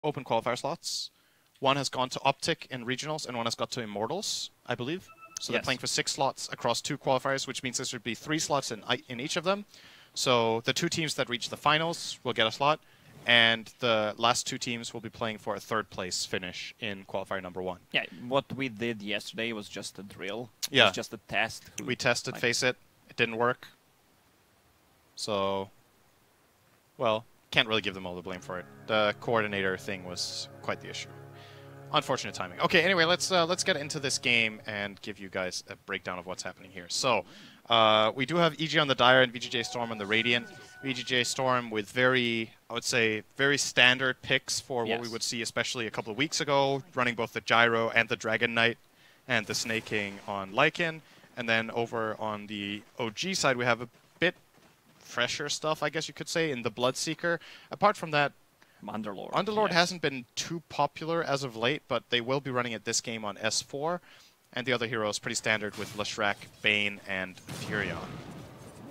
open qualifier slots. One has gone to Optic in regionals, and one has got to Immortals, I believe. So they're playing for 6 slots across 2 qualifiers, which means there should be 3 slots in each of them. So the 2 teams that reach the finals will get a slot, and the last 2 teams will be playing for a 3rd place finish in qualifier number 1. Yeah, what we did yesterday was just a drill. Yeah. It was just a test. We tested Face It. It didn't work. So, well, can't really give them all the blame for it. The coordinator thing was quite the issue. Unfortunate timing. Okay, anyway, let's get into this game and give you guys a breakdown of what's happening here. So, we do have EG on the Dire and VGJ.Storm on the Radiant. VGJ.Storm with I would say, very standard picks for what we would see, especially a couple of weeks ago, running both the Gyro and the Dragon Knight and the Snake King on Lycan. And then over on the OG side, we have a bit fresher stuff, I guess you could say, in the Bloodseeker. Apart from that, Underlord. Underlord hasn't been too popular as of late, but they will be running it this game on S4. And the other heroes pretty standard with Leshrac, Bane, and Furion.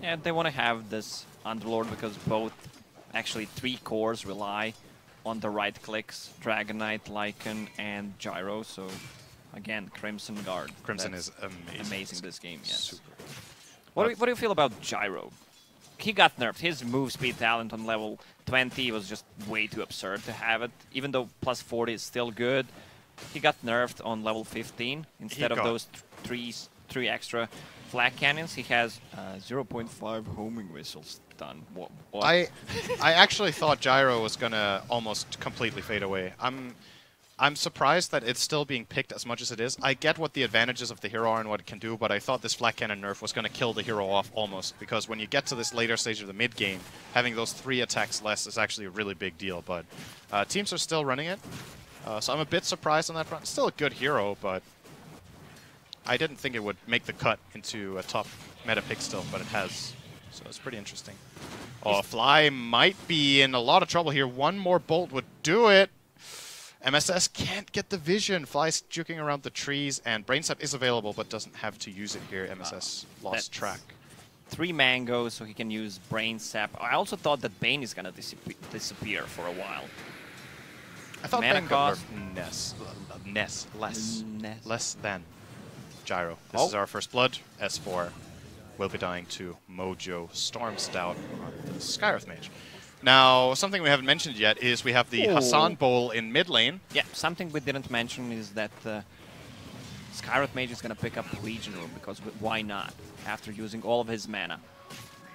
Yeah, they want to have this Underlord because both, actually 3 cores rely on the right clicks, Dragon Knight, Lycan, and Gyro. So, again, Crimson Guard. Crimson is amazing. Amazing this game, yes. Super. What do you feel about Gyro? He got nerfed. His move speed talent on level 20 was just way too absurd to have it. Even though plus 40 is still good, he got nerfed on level 15. Instead of those three extra flak cannons, he has 0.5 homing missiles done. What? I actually thought Gyro was gonna almost completely fade away. I'm surprised that it's still being picked as much as it is. I get what the advantages of the hero are and what it can do, but I thought this flak cannon nerf was going to kill the hero off almost, because when you get to this later stage of the mid game, having those 3 attacks less is actually a really big deal. But teams are still running it, so I'm a bit surprised on that front. Still a good hero, but I didn't think it would make the cut into a top meta pick still, but it has. So it's pretty interesting. Oh, Fly might be in a lot of trouble here. One more bolt would do it. MSS can't get the vision. Fly's juking around the trees, and Brain Sap is available, but doesn't have to use it here. MSS lost track. 3 mangoes, so he can use Brain Sap. I also thought that Bane is gonna disappear for a while. I thought Mana Bane cost less than Gyro. This is our first blood. S4 will be dying to Mojo Storm Stout on the Skywrath Mage. Now, something we haven't mentioned yet is we have the Hassan Bowl in mid lane. Yeah, something we didn't mention is that Skywrath Mage is going to pick up Legion Room, because why not, after using all of his mana.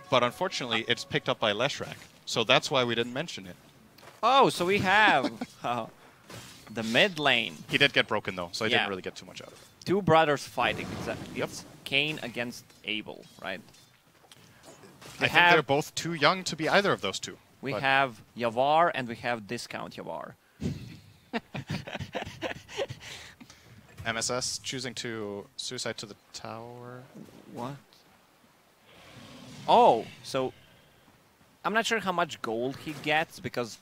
But unfortunately, it's picked up by Leshrac, so that's why we didn't mention it. Oh, so we have the mid lane. He did get broken, though, so I didn't really get too much out of it. 2 brothers fighting. It's Kayn against Abel, right? I think they're both too young to be either of those two. We have Yavar and we have Discount Yavar. MSS choosing to suicide to the tower. What? Oh, so I'm not sure how much gold he gets, because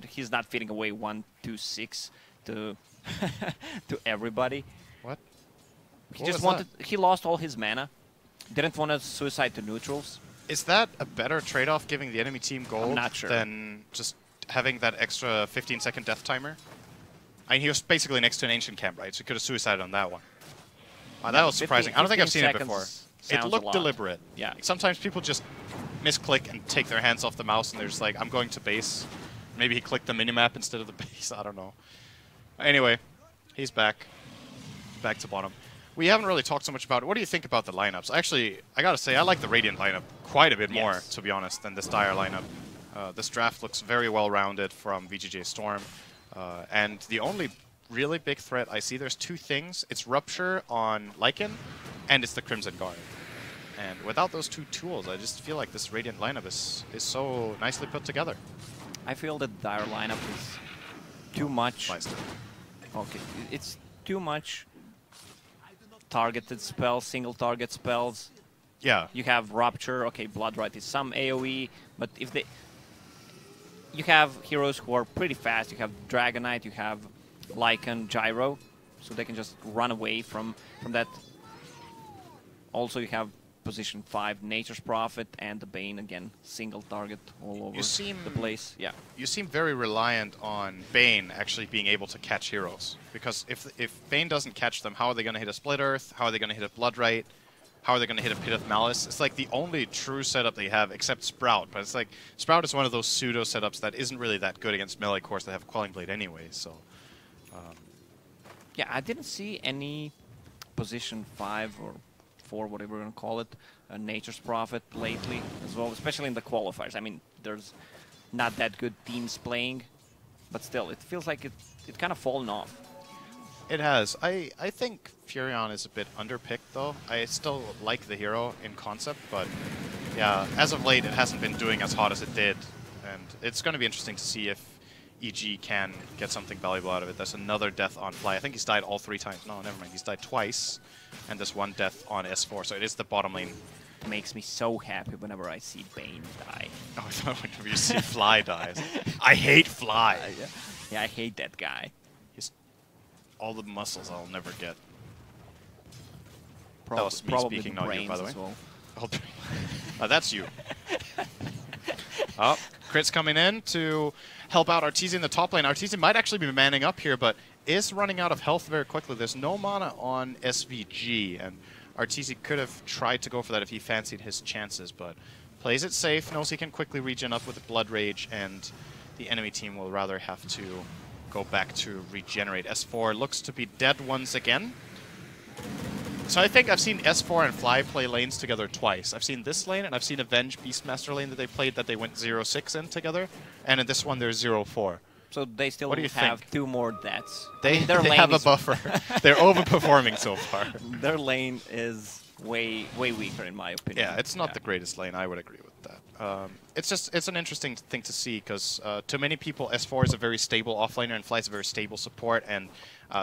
he's not feeding away 1, 2, 6 to to everybody. What? He just wanted. He lost all his mana. Didn't want to suicide to neutrals. Is that a better trade-off, giving the enemy team gold, than just having that extra 15-second death timer? I mean, he was basically next to an ancient camp, right? So he could have suicided on that one. That was surprising. I don't think I've seen it before. It looked deliberate. Yeah. Sometimes people just misclick and take their hands off the mouse, and they're just like, I'm going to base. Maybe he clicked the minimap instead of the base. I don't know. Anyway, he's back. Back to bottom. We haven't really talked so much about it. What do you think about the lineups? Actually, I gotta say, I like the Radiant lineup quite a bit more, to be honest, than this Dire lineup. This draft looks very well-rounded from VGJ.Storm. And the only really big threat I see, there's 2 things. It's Rupture on Lycan, and it's the Crimson Guard. And without those 2 tools, I just feel like this Radiant lineup is so nicely put together. I feel that Dire lineup is too much. Okay, it's too much targeted spells, single target spells. Yeah. You have Rupture, okay, Bloodrite is some AoE, but if they... You have heroes who are pretty fast. You have Dragon Knight, you have Lycan, Gyro, so they can just run away from that. Also, you have position 5 Nature's Prophet, and the Bane again, single target all over the place. Yeah. You seem very reliant on Bane actually being able to catch heroes. Because if Bane doesn't catch them, how are they going to hit a Split Earth? How are they going to hit a Bloodright? How are they going to hit a Pit of Malice? It's like the only true setup they have, except Sprout. But it's like, Sprout is one of those pseudo setups that isn't really that good against melee cores that have Quelling Blade anyway, so... Yeah, I didn't see any position 5 or 4, whatever we're going to call it, Nature's Prophet lately as well, especially in the qualifiers. I mean, there's not that good teams playing, but still, it feels like it kind of fallen off. It has. I think Furion is a bit underpicked, though. I still like the hero in concept, but yeah, as of late, it hasn't been doing as hot as it did. And it's going to be interesting to see if EG can get something valuable out of it. There's another death on Fly. I think he's died all 3 times. No, never mind. He's died twice, and there's 1 death on S4, so it is the bottom lane. It makes me so happy whenever I see Bane die. Oh, I thought whenever you see Fly dies. I hate Fly. Yeah, I hate that guy. He's all the muscles I'll never get. That was me speaking, not you, by the way. Well. That's you. Oh, Crit's coming in to help out Arteezy in the top lane. Arteezy might actually be manning up here, but is running out of health very quickly. There's no mana on SVG, and Arteezy could have tried to go for that if he fancied his chances, but plays it safe, knows he can quickly regen up with the Blood Rage, and the enemy team will rather have to go back to regenerate. S4 looks to be dead once again. So I think I've seen S4 and Fly play lanes together twice. I've seen this lane, and I've seen Avenge Beastmaster lane that they played that they went 0-6 in together, and in this one they're 0-4. So they still have 2 more deaths. They, I mean, they have a buffer. They're overperforming so far. Their lane is way weaker in my opinion. Yeah, it's not the greatest lane. I would agree with that. It's an interesting thing to see because to many people, S4 is a very stable offlaner and Fly is a very stable support, and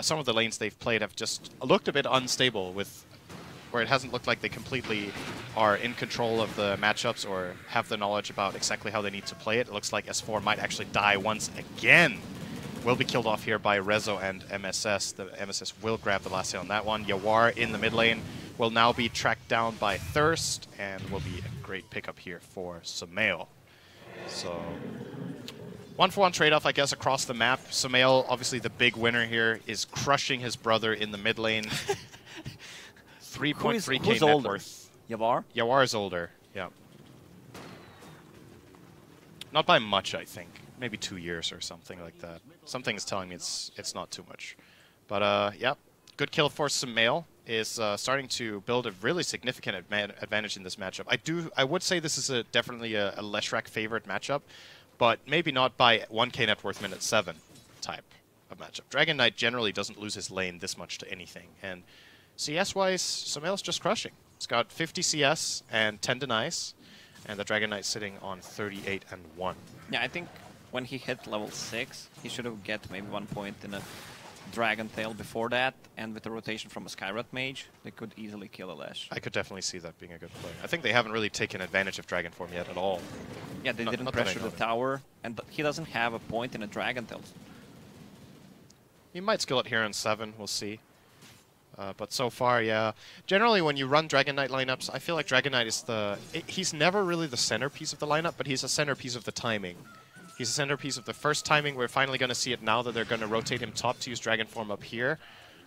some of the lanes they've played have just looked a bit unstable, where it hasn't looked like they completely are in control of the matchups or have the knowledge about exactly how they need to play it. It looks like S4 might actually die once again. Will be killed off here by Rezo and MSS. The MSS will grab the last hit on that one. Yawar in the mid lane will now be tracked down by Thirst and will be a great pickup here for Sumail. So 1-for-1 trade-off, I guess, across the map. Sumail, obviously the big winner here, is crushing his brother in the mid lane. 3.3k net worth. Yawar? Yawar is older, yeah. Not by much, I think. Maybe 2 years or something like that. Something is telling me it's not too much. But, yeah, good kill for Sumail. Is starting to build a really significant advantage in this matchup. I would say this is definitely a Leshrac favorite matchup, but maybe not by 1k net worth minute 7 type of matchup. Dragon Knight generally doesn't lose his lane this much to anything, and CS-wise, Sumail's just crushing. He's got 50 CS and 10 denies, and the Dragon Knight sitting on 38 and 1. Yeah, I think when he hit level 6, he should have get maybe 1 point in a Dragon Tail before that, and with the rotation from a Skywrath Mage, they could easily kill a Lesh. I could definitely see that being a good play. I think they haven't really taken advantage of Dragon Form yet at all. Yeah, they didn't pressure the tower, and he doesn't have a point in a Dragon Tail. He might skill it here in 7, we'll see. But so far, yeah. Generally, when you run Dragon Knight lineups, I feel like Dragon Knight is he's never really the centerpiece of the lineup, but he's a centerpiece of the timing. He's a centerpiece of the first timing. We're finally going to see it now that they're going to rotate him top to use Dragon Form up here.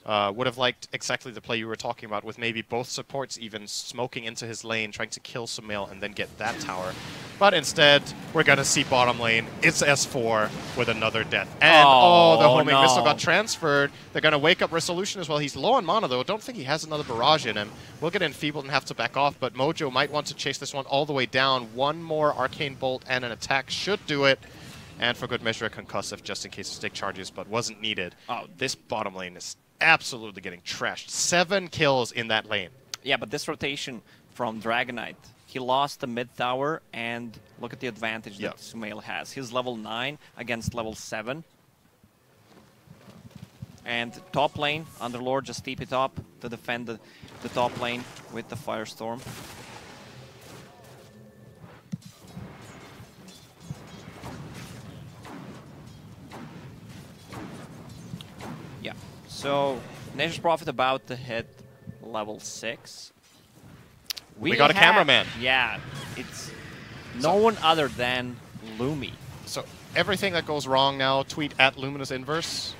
Would have liked exactly the play you were talking about, with maybe both supports even smoking into his lane, trying to kill Sumail and then get that tower. But instead, we're going to see bottom lane. It's S4 with another death. And, the homing missile got transferred. They're going to wake up Resolution as well. He's low on mana, though. Don't think he has another barrage in him. Will get enfeebled and have to back off, but Mojo might want to chase this one all the way down. One more Arcane Bolt and an attack should do it. And for good measure, a concussive just in case of stick charges, but wasn't needed. Oh, this bottom lane is absolutely getting trashed. 7 kills in that lane. Yeah, but this rotation from Dragon Knight, he lost the mid tower, and look at the advantage that Sumail has. He's level 9 against level 7. And top lane, Underlord just TP it up to defend the top lane with the Firestorm. Yeah, so Nature's Prophet about to hit level 6. We got a cameraman. Yeah, it's no one other than Lumi. So everything that goes wrong now, tweet at Luminous Inverse.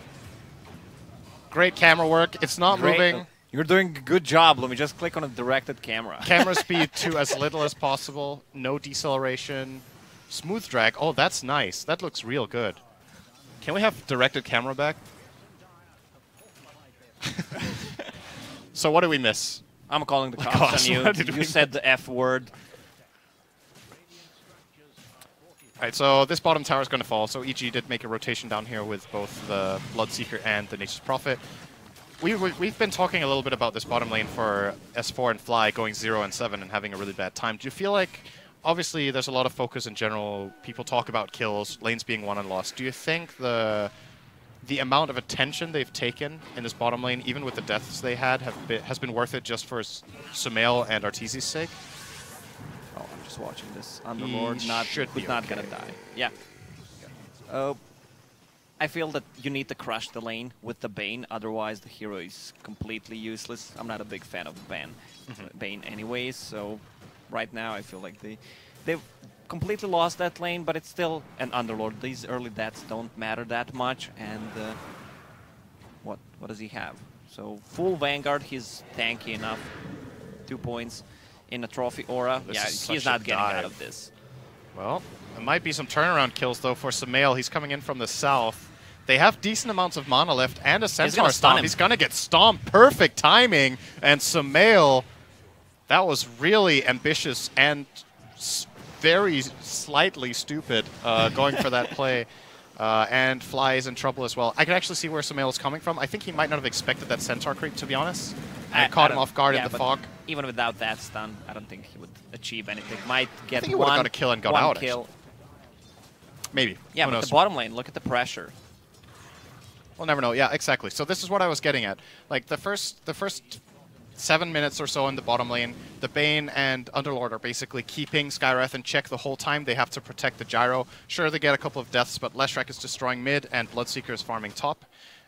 Great camera work. It's not moving. You're doing a good job, Lumi. Just click on a directed camera. Camera speed to as little as possible. No deceleration. Smooth drag. Oh, that's nice. That looks real good. Can we have directed camera back? So what did we miss? I'm calling the cops on you. You said the F word. Alright, so this bottom tower is going to fall. So EG did make a rotation down here with both the Bloodseeker and the Nature's Prophet. We've been talking a little bit about this bottom lane for S4 and Fly going 0 and 7 and having a really bad time. Do you feel like, obviously there's a lot of focus in general, people talk about kills, lanes being won and lost. Do you think the amount of attention they've taken in this bottom lane, even with the deaths they had, has been worth it just for Sumail and Arteezy's sake? Oh, I'm just watching this. Underlord who's not gonna die. Yeah. I feel that you need to crush the lane with the Bane, otherwise the hero is completely useless. I'm not a big fan of Bane anyways, so right now I feel like they've completely lost that lane, but it's still an Underlord. These early deaths don't matter that much, and what does he have? So full Vanguard, he's tanky enough. 2 points in a Trophy Aura. Yeah, he's not getting out of this. Well, there might be some turnaround kills though for Sumail. He's coming in from the south. They have decent amounts of mana left and a Centaur stomp. He's going to get stomped. Perfect timing. And Sumail, that was really ambitious and very slightly stupid going for that play. And Fly is in trouble as well. I can actually see where Sumail is coming from. I think he might not have expected that Centaur creep, to be honest. And caught him off guard in the fog. Even without that stun, I don't think he would achieve anything. Might get I think he would have got a kill and got out. Kill. Maybe. Yeah, but the bottom lane, look at the pressure. We'll never know. Yeah, exactly. So this is what I was getting at. Like the first 7 minutes or so in the bottom lane, the Bane and Underlord are basically keeping Skywrath in check the whole time. They have to protect the gyro. Sure, they get a couple of deaths, but Leshrac is destroying mid and Bloodseeker is farming top.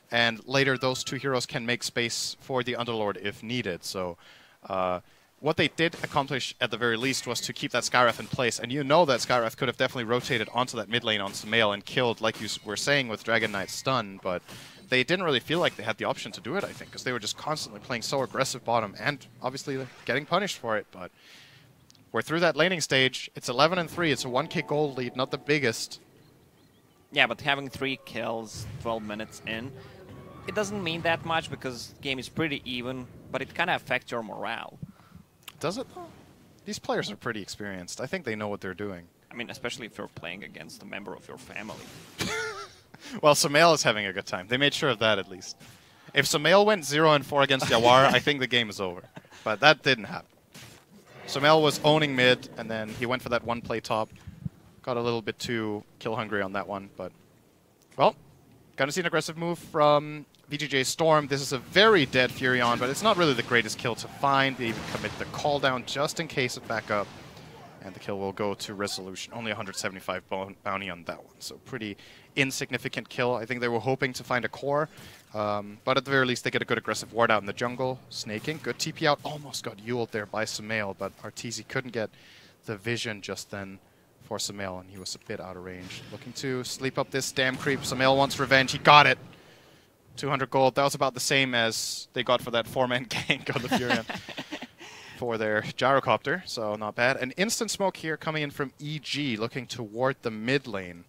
And later, those two heroes can make space for the Underlord if needed. So what they did accomplish at the very least was to keep that Skywrath in place. And you know that Skywrath could have definitely rotated onto that mid lane on Sumail and killed, like you were saying, with Dragon Knight's stun. But they didn't really feel like they had the option to do it, I think, because they were just constantly playing so aggressive bottom and obviously getting punished for it. But we're through that laning stage. It's 11 and 3. It's a 1k gold lead, not the biggest. Yeah, but having 3 kills 12 minutes in, it doesn't mean that much because the game is pretty even, but it kind of affects your morale. Does it, though? These players are pretty experienced. I think they know what they're doing. I mean, especially if you're playing against a member of your family. Well, Sumail is having a good time. They made sure of that, at least. If Sumail went 0 and 4 against Yawar, I think the game is over. But that didn't happen. Sumail was owning mid, and then he went for that one play top. Got a little bit too kill-hungry on that one, but... Well, gonna see an aggressive move from VGJ.Storm. This is a very dead Furion, but it's not really the greatest kill to find. They even commit the call down just in case of backup. And the kill will go to Resolution. Only 175 bounty on that one. So pretty insignificant kill. I think they were hoping to find a core. But at the very least, they get a good aggressive ward out in the jungle. Snaking. Good TP out. Almost got Yuled there by Sumail, but Arteezy couldn't get the vision just then for Sumail, and he was a bit out of range. Looking to sleep up this damn creep. Sumail wants revenge. He got it. 200 gold. That was about the same as they got for that 4-man gank on the Furion for their gyrocopter, so not bad. An instant smoke here coming in from EG, looking toward the mid lane.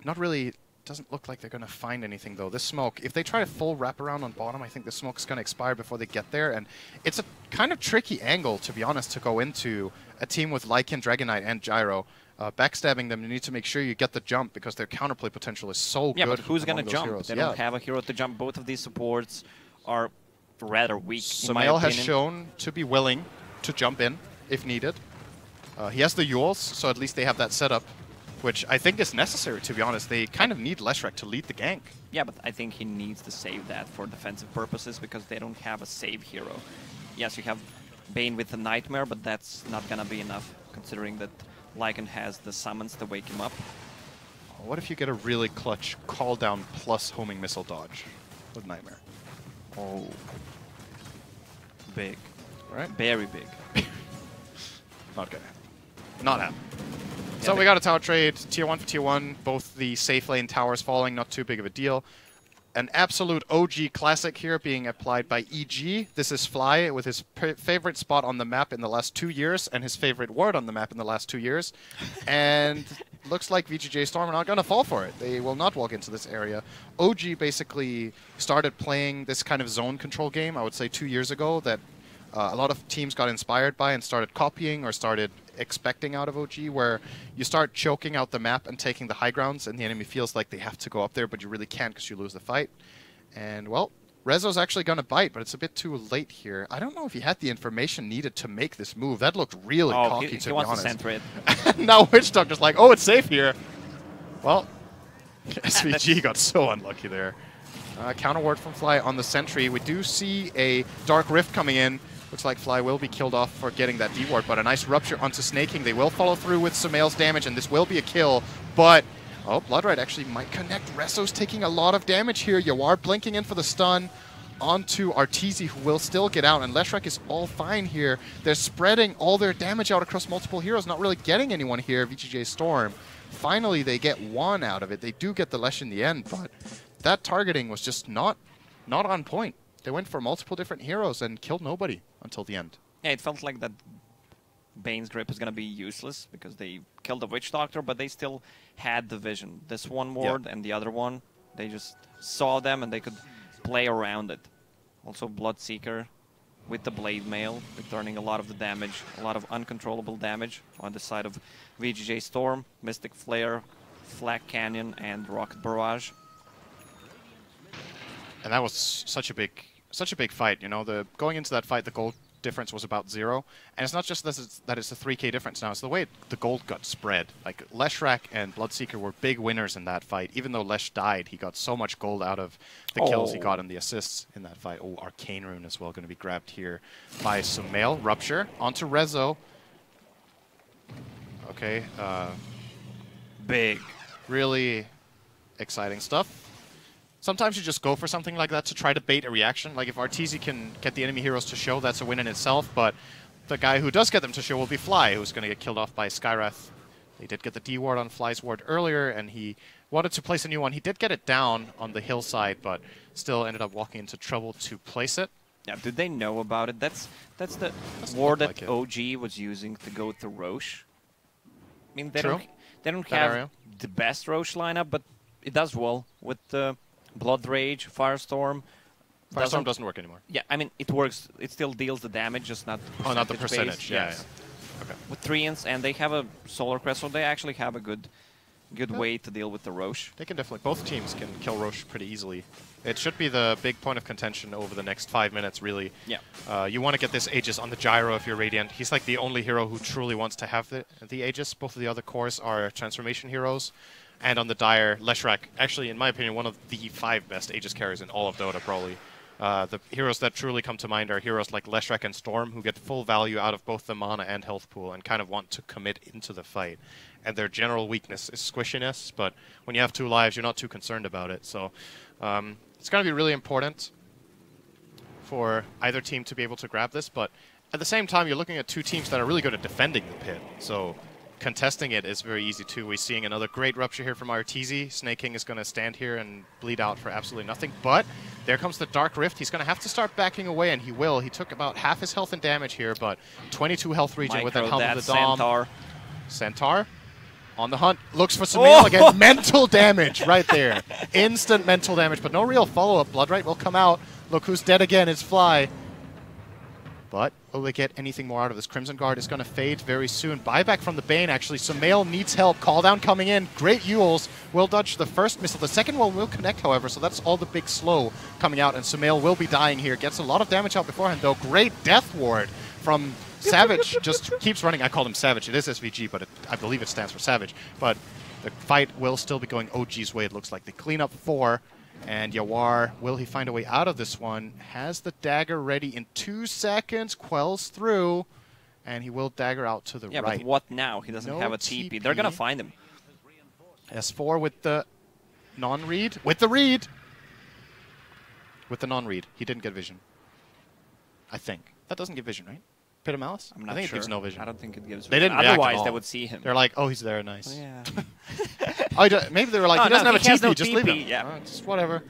Not really, doesn't look like they're going to find anything, though. This smoke, if they try a full wraparound on bottom, I think the smoke's going to expire before they get there, and it's a kind of tricky angle, to be honest, to go into a team with Lycan, Dragon Knight, and Gyro. Backstabbing them, you need to make sure you get the jump, because their counterplay potential is so good. Yeah, but who's going to jump? Heroes. They don't have a hero to jump. Both of these supports are rather weak. Sumail has shown to be willing to jump in if needed. He has the Yules, so at least they have that setup, which I think is necessary, to be honest. They kind of need Leshrac to lead the gank. Yeah, but I think he needs to save that for defensive purposes because they don't have a save hero. Yes, you have Bane with the Nightmare, but that's not going to be enough, considering that Lycan has the summons to wake him up. What if you get a really clutch call down plus homing missile dodge with Nightmare? Oh. Big. Right? Very big. Not gonna happen. Not happening. Yeah, So we got a tower trade, tier 1 for tier 1, both the safe lane towers falling, not too big of a deal. An absolute OG classic here being applied by EG. This is Fly with his favorite spot on the map in the last 2 years and his favorite word on the map in the last 2 years. And looks like VGJ.Storm are not going to fall for it. They will not walk into this area. OG basically started playing this kind of zone control game, I would say 2 years ago, that a lot of teams got inspired by and started copying or started expecting out of OG, where you start choking out the map and taking the high grounds, and the enemy feels like they have to go up there, but you really can't because you lose the fight. And, well, Rezo's actually going to bite, but it's a bit too late here. I don't know if he had the information needed to make this move. That looked really cocky, to be honest. He wants to center it. Now Witch Doctor's like, oh, it's safe here. Well, SVG got so unlucky there. Counter ward from Fly on the sentry. We do see a Dark Rift coming in. Looks like Fly will be killed off for getting that D-ward, but a nice Rupture onto Snaking. They will follow through with Sumail's damage, and this will be a kill, but... Oh, Bloodrite actually might connect. Rezo's taking a lot of damage here. Yawar blinking in for the stun onto Arteezy, who will still get out, and Leshrac is all fine here. They're spreading all their damage out across multiple heroes, not really getting anyone here, VGJ.Storm. Finally, they get one out of it. They do get the Lesh in the end, but that targeting was just not on point. They went for multiple different heroes and killed nobody until the end. Yeah, it felt like that Bane's grip is going to be useless because they killed the Witch Doctor, but they still had the vision. This one ward and the other one, they just saw them and they could play around it. Also Bloodseeker with the Blade Mail, returning a lot of the damage, a lot of uncontrollable damage on the side of VGJ.Storm, Mystic Flare, Flak Canyon, and Rocket Barrage. And that was such a big fight, you know. Going into that fight, the gold difference was about 0, and it's not just that it's a 3k difference now. It's the way the gold got spread. Like Leshrac and Bloodseeker were big winners in that fight. Even though Lesh died, he got so much gold out of the kills he got and the assists in that fight. Oh, Arcane Rune as well, going to be grabbed here by Sumail. Rupture onto Rezo. Okay, big, really exciting stuff. Sometimes you just go for something like that to try to bait a reaction. Like if Arteezy can get the enemy heroes to show, that's a win in itself. But the guy who does get them to show will be Fly, who's going to get killed off by Skywrath. They did get the D-ward on Fly's ward earlier, and he wanted to place a new one. He did get it down on the hillside, but still ended up walking into trouble to place it. Yeah, did they know about it? That's the ward that OG was using to go to Roche. I mean, they don't have the best Roche lineup, but it does well with the Blood Rage, Firestorm. Firestorm doesn't work anymore. Yeah, I mean, it works. It still deals the damage, just not the not the percentage. Yeah, yes. Yeah. Okay. With Treants, and they have a Solar Crest, so they actually have a good way to deal with the Roche. They can definitely. Both teams can kill Roche pretty easily. It should be the big point of contention over the next 5 minutes, really. Yeah. You want to get this Aegis on the Gyro if you're Radiant. He's like the only hero who truly wants to have the Aegis. Both of the other cores are transformation heroes. And on the Dire, Leshrac, actually, in my opinion, one of the 5 best Aegis carriers in all of Dota, probably. The heroes that truly come to mind are heroes like Leshrac and Storm, who get full value out of both the mana and health pool and kind of want to commit into the fight. And their general weakness is squishiness, but when you have 2 lives, you're not too concerned about it. So it's going to be really important for either team to be able to grab this, but at the same time, you're looking at 2 teams that are really good at defending the pit. So contesting it is very easy too. We're seeing another great Rupture here from Arteezy. Snaking is going to stand here and bleed out for absolutely nothing, but there comes the Dark Rift. He's going to have to start backing away, and he will. He took about half his health and damage here, but 22 health regen with that Helm of the Dom. Centaur on the hunt, looks for Sumail again. Mental damage right there. Instant mental damage, but no real follow-up. Bloodrite will come out. Look who's dead again, it's Fly. But will they get anything more out of this? Crimson Guard is going to fade very soon. Buyback from the Bane, actually. Sumail needs help. Call down coming in. Great Yules will dodge the first missile. The second one will connect, however, so that's all the big slow coming out, and Sumail will be dying here. Gets a lot of damage out beforehand, though. Great Death Ward from Savage. Just keeps running. I called him Savage. It is SVG, but I believe it stands for Savage. But the fight will still be going OG's way, it looks like. They clean up 4. And Yawar, will he find a way out of this one? Has the dagger ready in 2 seconds, quells through, and he will dagger out to the right. Yeah, but what now? He doesn't have a TP. They're going to find him. S4 with the non-read. With the read! With the non-read. He didn't get vision. I think. That doesn't give vision, right? Pit of Malice? I'm not I think sure. it gives no vision. I don't think it gives They vision. didn't react at Otherwise, all. they would see him. They're like, oh, he's there, nice. Oh, yeah. Maybe they were like, Oh, he doesn't no, have a he has TP, no just leave TP, him. yeah. Just whatever.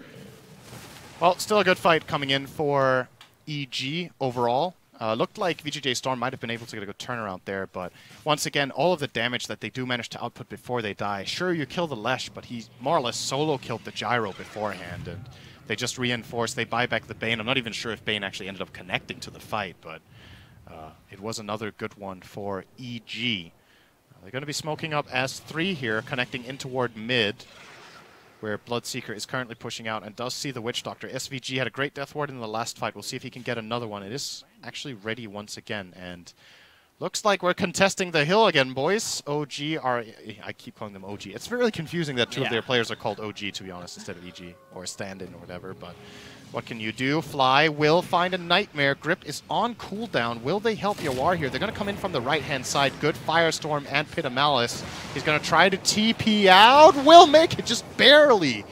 Well, still a good fight coming in for EG overall. Looked like VGJ.Storm might have been able to get a good turnaround there, but once again, all of the damage that they do manage to output before they die. Sure, you kill the Lesh, but he more or less solo killed the Gyro beforehand, and they just reinforce, they buy back the Bane. I'm not even sure if Bane actually ended up connecting to the fight, but it was another good one for EG. They're going to be smoking up as 3 here, connecting in toward mid, where Bloodseeker is currently pushing out and does see the Witch Doctor. SVG had a great death ward in the last fight. We'll see if he can get another one. It is actually ready once again, and looks like we're contesting the hill again, boys. OG are... I keep calling them OG. It's really confusing that 2 of their players are called OG, to be honest, instead of EG, or stand-in or whatever, but... What can you do? Fly will find a Nightmare. Grip is on cooldown. Will they help Yawar here? They're going to come in from the right-hand side. Good Firestorm and Pit of Malice. He's going to try to TP out. Will make it just barely.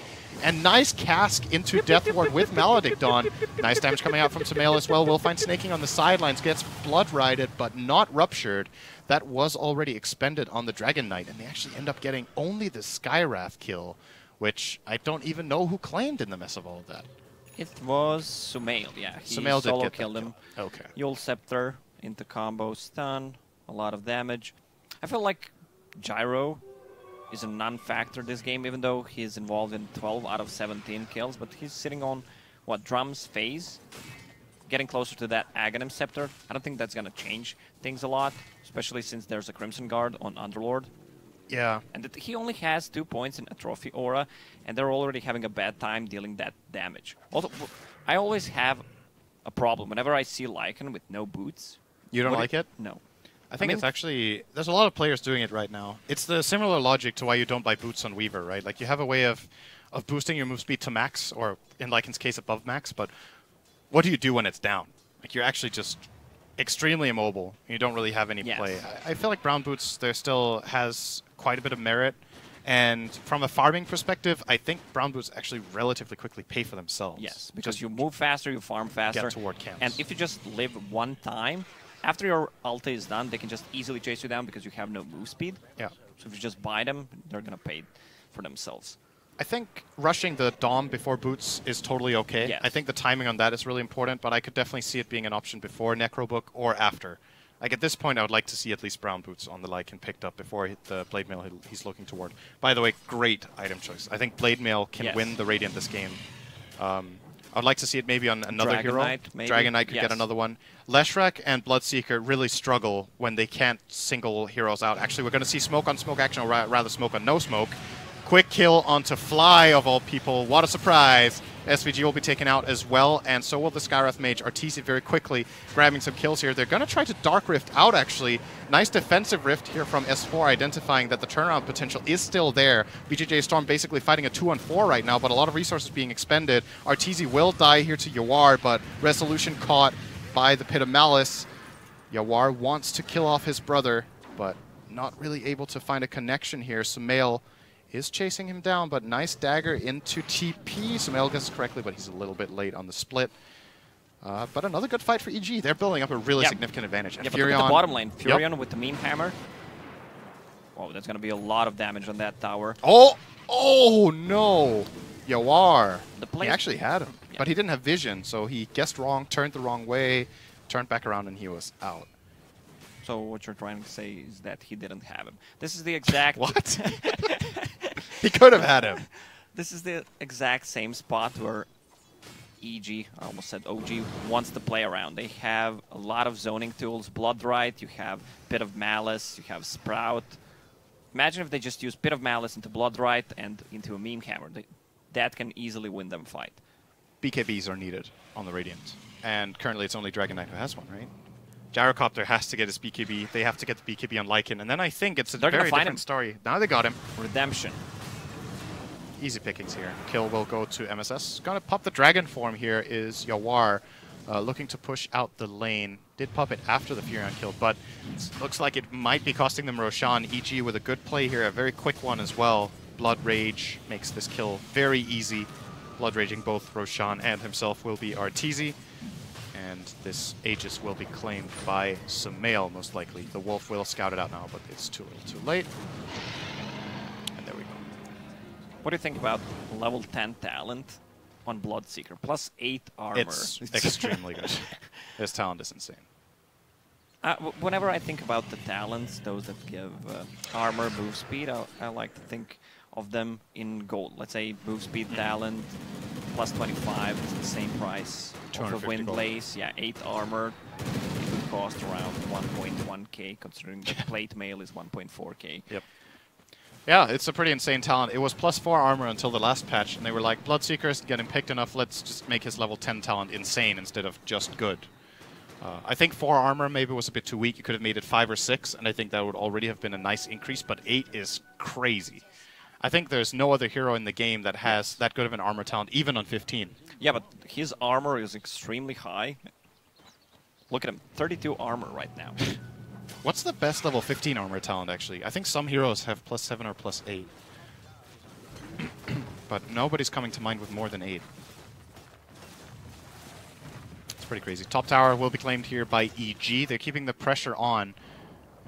And nice cask into Death Ward with Maledicton. Nice damage coming out from Sumail as well. Will find snaking on the sidelines. Gets blood righted, but not ruptured. That was already expended on the Dragon Knight. And they actually end up getting only the Skywrath kill, which I don't even know who claimed in the mess of all of that. It was Sumail, yeah. He Sumail solo did get killed him. Okay. Yule Scepter into combo stun, a lot of damage. I feel like Gyro is a non-factor this game, even though he's involved in 12 out of 17 kills, but he's sitting on, what, Drum's phase? Getting closer to that Aghanim Scepter. I don't think that's going to change things a lot, especially since there's a Crimson Guard on Underlord. Yeah. And he only has 2 points in Atrophy Aura, and they're already having a bad time dealing that damage. Also, I always have a problem whenever I see Lycan with no boots. You don't like it? No. I think it's actually... There's a lot of players doing it right now. It's the similar logic to why you don't buy boots on Weaver, right? Like, you have a way of boosting your move speed to max, or in Lycan's case, above max, but what do you do when it's down? Like, you're actually just extremely immobile. You don't really have any play. I feel like brown boots, there still has quite a bit of merit. And from a farming perspective, I think brown boots actually relatively quickly pay for themselves. Yes, because you move faster, you farm faster. Get toward camps. And if you just live one time, after your ulti is done, they can just easily chase you down because you have no move speed. Yeah. So if you just buy them, they're going to pay for themselves. I think rushing the Dom before boots is totally okay. Yes. I think the timing on that is really important, but I could definitely see it being an option before Necrobook or after. Like, at this point, I would like to see at least brown boots on the Lycan picked up before the Blade Mail he's looking toward. By the way, great item choice. I think Blade Mail can win the Radiant this game. I would like to see it maybe on another Dragon hero. Knight, maybe. Dragon Knight could get another one. Leshrac and Bloodseeker really struggle when they can't single heroes out. Actually, we're going to see smoke on smoke action, or rather smoke on no smoke. Quick kill onto Fly, of all people. What a surprise. SVG will be taken out as well, and so will the Skywrath Mage. Arteezy very quickly grabbing some kills here. They're going to try to Dark Rift out, actually. Nice defensive rift here from S4, identifying that the turnaround potential is still there. VGJ.Storm basically fighting a 2-on-4 right now, but a lot of resources being expended. Arteezy will die here to Yawar, but Resolution caught by the Pit of Malice. Yawar wants to kill off his brother, but not really able to find a connection here. Sumail is chasing him down, but nice dagger into TP. Sumail gets correctly, but he's a little bit late on the split. But another good fight for EG. They're building up a really significant advantage. And but look at the bottom lane. Furion with the meme hammer. Oh, there's going to be a lot of damage on that tower. Oh! Oh, no! Yawar. He actually had him, but he didn't have vision, so he guessed wrong, turned the wrong way, turned back around, and he was out. So what you're trying to say is that he didn't have him. This is the exact... What? He could have had him. This is the exact same spot where EG, I almost said OG, wants to play around. They have a lot of zoning tools. Bloodright, you have Pit of Malice, you have Sprout. Imagine if they just use Pit of Malice into Bloodright and into a meme hammer. That can easily win them a fight. BKBs are needed on the Radiant. And currently it's only Dragon Knight who has one, right? Gyrocopter has to get his BKB. They have to get the BKB on Lycan. And then I think it's a very different story. Now they got him. Redemption. Easy pickings here. Kill will go to MSS. Gonna pop the Dragon form here is Yawar. Looking to push out the lane. Did pop it after the Furion kill, but looks like it might be costing them Roshan. EG with a good play here. A very quick one as well. Blood Rage makes this kill very easy. Blood Raging both Roshan and himself will be Arteezy. And this Aegis will be claimed by Sumail, most likely. The Wolf will scout it out now, but it's too little too late. And there we go. What do you think about level 10 talent on Bloodseeker? +8 armor. It's extremely good. His talent is insane. Whenever I think about the talents, those that give armor, move speed, I like to think of them in gold. Let's say move speed talent, +25, it's the same price. For Wind Blaze, yeah, 8 armor, it would cost around 1.1k, considering the plate mail is 1.4k. Yep. Yeah, it's a pretty insane talent. It was +4 armor until the last patch, and they were like, Bloodseeker's getting picked enough, let's just make his level 10 talent insane instead of just good. I think 4 armor maybe was a bit too weak. You could have made it 5 or 6, and I think that would already have been a nice increase, but 8 is crazy. I think there's no other hero in the game that has that good of an armor talent, even on 15. Yeah, but his armor is extremely high. Look at him, 32 armor right now. What's the best level 15 armor talent, actually? I think some heroes have +7 or +8. But nobody's coming to mind with more than 8. It's pretty crazy. Top tower will be claimed here by EG. They're keeping the pressure on.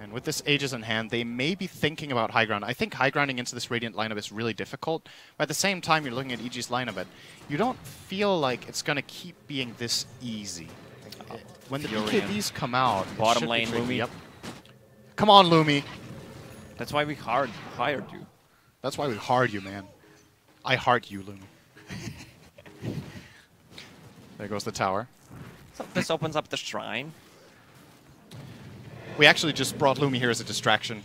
And with this Aegis in hand, they may be thinking about high ground. I think high grounding into this Radiant lineup is really difficult. But at the same time, you're looking at EG's lineup, and you don't feel like it's going to keep being this easy. When the BKBs come out, bottom lane, Lumi. Yep. Come on, Lumi. That's why we hired you. That's why we hired you, man. I heart you, Lumi. There goes the tower. So this opens up the shrine. We actually just brought Lumi here as a distraction.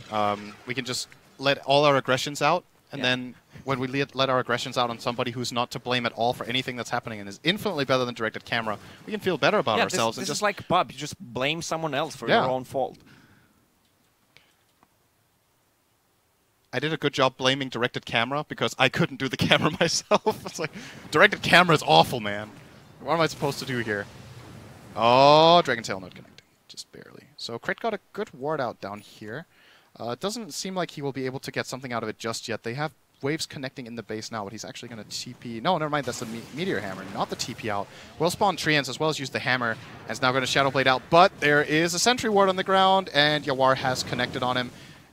We can just let all our aggressions out, and then when we let our aggressions out on somebody who's not to blame at all for anything that's happening and is infinitely better than directed camera, we can feel better about ourselves. This and is like Bob. You just blame someone else for your own fault. I did a good job blaming directed camera because I couldn't do the camera myself. It's like, directed camera is awful, man. What am I supposed to do here? Oh, Dragon Tail not connecting. Just barely. So Crit got a good ward out down here. It doesn't seem like he will be able to get something out of it just yet. They have waves connecting in the base now, but he's actually going to TP. No, never mind. That's the Meteor Hammer, not the TP out. Will spawn Treants as well as use the hammer, and is now going to Shadow Blade out. But there is a Sentry Ward on the ground, and Yawar has connected on him.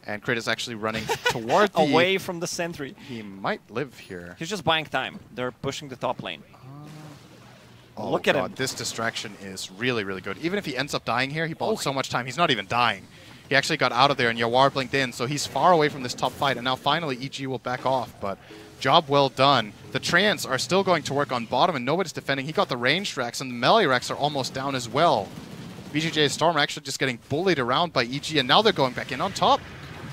And Crit is actually running toward the... away from the sentry. He might live here. He's just buying time. They're pushing the top lane. Oh, look at him. This distraction is really, really good. Even if he ends up dying here, he bought so much time. He's not even dying. He actually got out of there, and Yawar blinked in, so he's far away from this top fight. And now finally EG will back off, but job well done. The Treants are still going to work on bottom, and nobody's defending. He got the ranged Rex, and the melee Rex are almost down as well. VGJ.Storm are actually just getting bullied around by EG, and now they're going back in on top.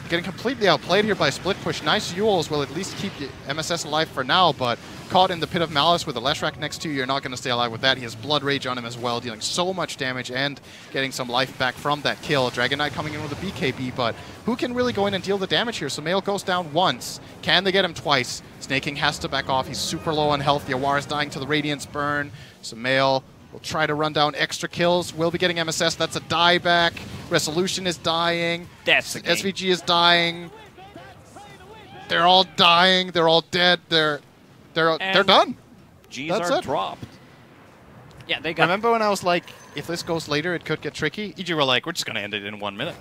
Getting completely outplayed here by Split Push. Nice Yules will at least keep MSS alive for now, but caught in the Pit of Malice with a Leshrac next to you, you're not going to stay alive with that. He has Blood Rage on him as well, dealing so much damage and getting some life back from that kill. Dragon Knight coming in with a BKB, but who can really go in and deal the damage here? Sumail goes down once. Can they get him twice? Snake King has to back off. He's super low on health. Yawar is dying to the Radiance Burn. Sumail will try to run down extra kills. Will be getting MSS. That's a dieback. Resolution is dying. That's the game. SVG is dying. They're all dying. They're all dead. They're done. Gs That's are it. dropped. Yeah, they got... Remember when I was like, if this goes later, it could get tricky? EG were like, we're just going to end it in 1 minute.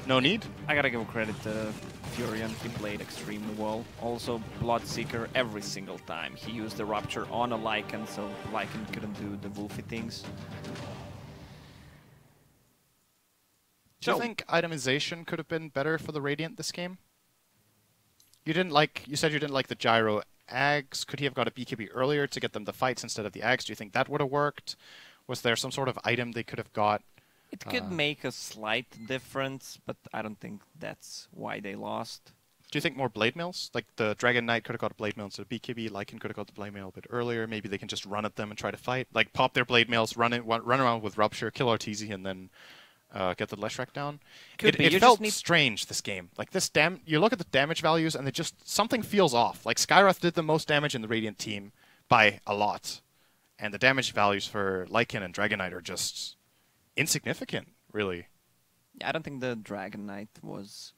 No need. I gotta give credit to Furion. He played extremely well. Also, Bloodseeker every single time. He used the Rupture on a Lycan, so Lycan couldn't do the Wolfy things. Do you think itemization could have been better for the Radiant this game? You said you didn't like the Gyro Ags. Could he have got a BKB earlier to get them the fights instead of the Ags? Do you think that would have worked? Was there some sort of item they could have got? It could make a slight difference, but I don't think that's why they lost. Do you think more Blade Mails? Like the Dragon Knight could have got a Blade Mail instead of BKB, Lycan could have got the Blade Mail a bit earlier. Maybe they can just run at them and try to fight. Like pop their Blade Mails, run around with Rupture, kill Arteezy, and then get the Leshrac down. It felt strange, this game. Like this you look at the damage values and something feels off. Like Skywrath did the most damage in the Radiant team by a lot. And the damage values for Lycan and Dragon Knight are just insignificant, really. Yeah, I don't think the Dragon Knight was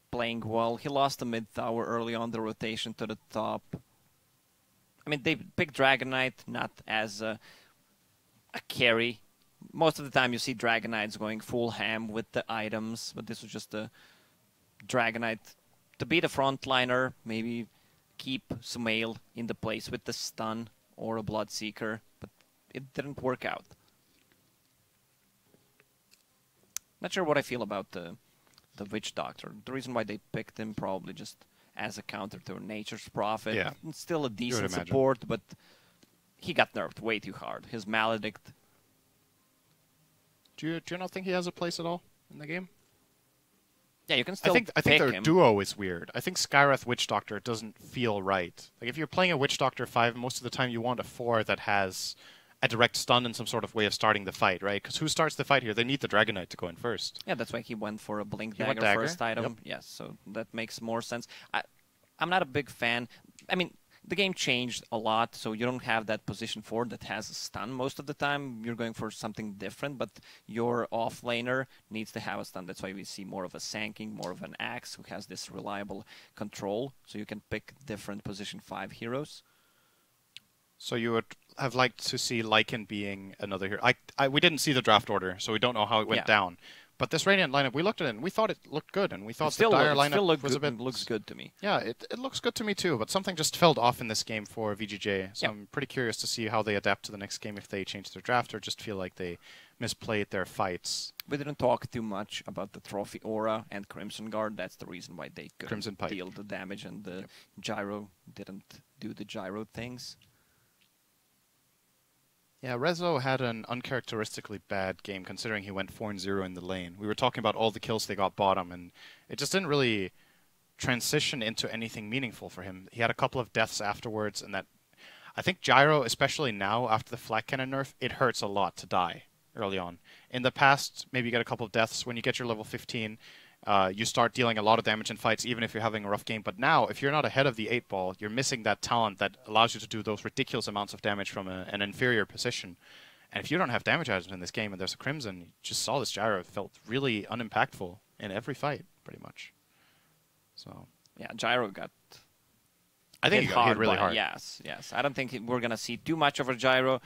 playing well. He lost the mid tower early on the rotation to the top. I mean, they picked Dragon Knight not as a carry. Most of the time you see Dragonites going full ham with the items, but this was just a Dragonite to be the frontliner, maybe keep Sumail in the place with the stun or a Bloodseeker, but it didn't work out. Not sure what I feel about the Witch Doctor. The reason why they picked him probably just as a counter to Nature's Prophet. Yeah. It's still a decent support, but he got nerfed way too hard. His Maledict. Do you not think he has a place at all in the game? Yeah, you can still I think their him. duo is weird. I think Skywrath Witch Doctor doesn't feel right. Like if you're playing a Witch Doctor 5, most of the time you want a 4 that has a direct stun and some sort of way of starting the fight, right? Because who starts the fight here? They need the Dragonite to go in first. Yeah, that's why he went for a Blink He went Dagger first item. Yep. Yes, so that makes more sense. I'm not a big fan. I mean, the game changed a lot, so you don't have that position 4 that has a stun. Most of the time, you're going for something different, but your offlaner needs to have a stun. That's why we see more of a Sanking, more of an Axe, who has this reliable control, so you can pick different position 5 heroes. So you would have liked to see Lycan being another hero. We didn't see the draft order, so we don't know how it went down. But this Radiant lineup, we looked at it and we thought it looked good, and we thought the Dire lineup was a bit... looks good to me. Yeah, it looks good to me too, but something just fell off in this game for VGJ. So I'm pretty curious to see how they adapt to the next game, if they change their draft or just feel like they misplayed their fights. We didn't talk too much about the Trophy Aura and Crimson Guard. That's the reason why they couldn't deal the damage, and the Gyro didn't do the Gyro things. Yeah, Rezo had an uncharacteristically bad game considering he went 4-0 in the lane. We were talking about all the kills they got bottom, and it just didn't really transition into anything meaningful for him. He had a couple of deaths afterwards, and that... I think Gyro, especially now after the Flak Cannon nerf, it hurts a lot to die early on. In the past, maybe you get a couple of deaths. When you get your level 15, you start dealing a lot of damage in fights, even if you're having a rough game. But now, if you're not ahead of the 8-ball, you're missing that talent that allows you to do those ridiculous amounts of damage from an inferior position. And if you don't have damage items in this game and there's a Crimson, you just saw this Gyro felt really unimpactful in every fight, pretty much. So yeah, Gyro got... I think he got hit really hard. Yes. I don't think we're going to see too much of a Gyro.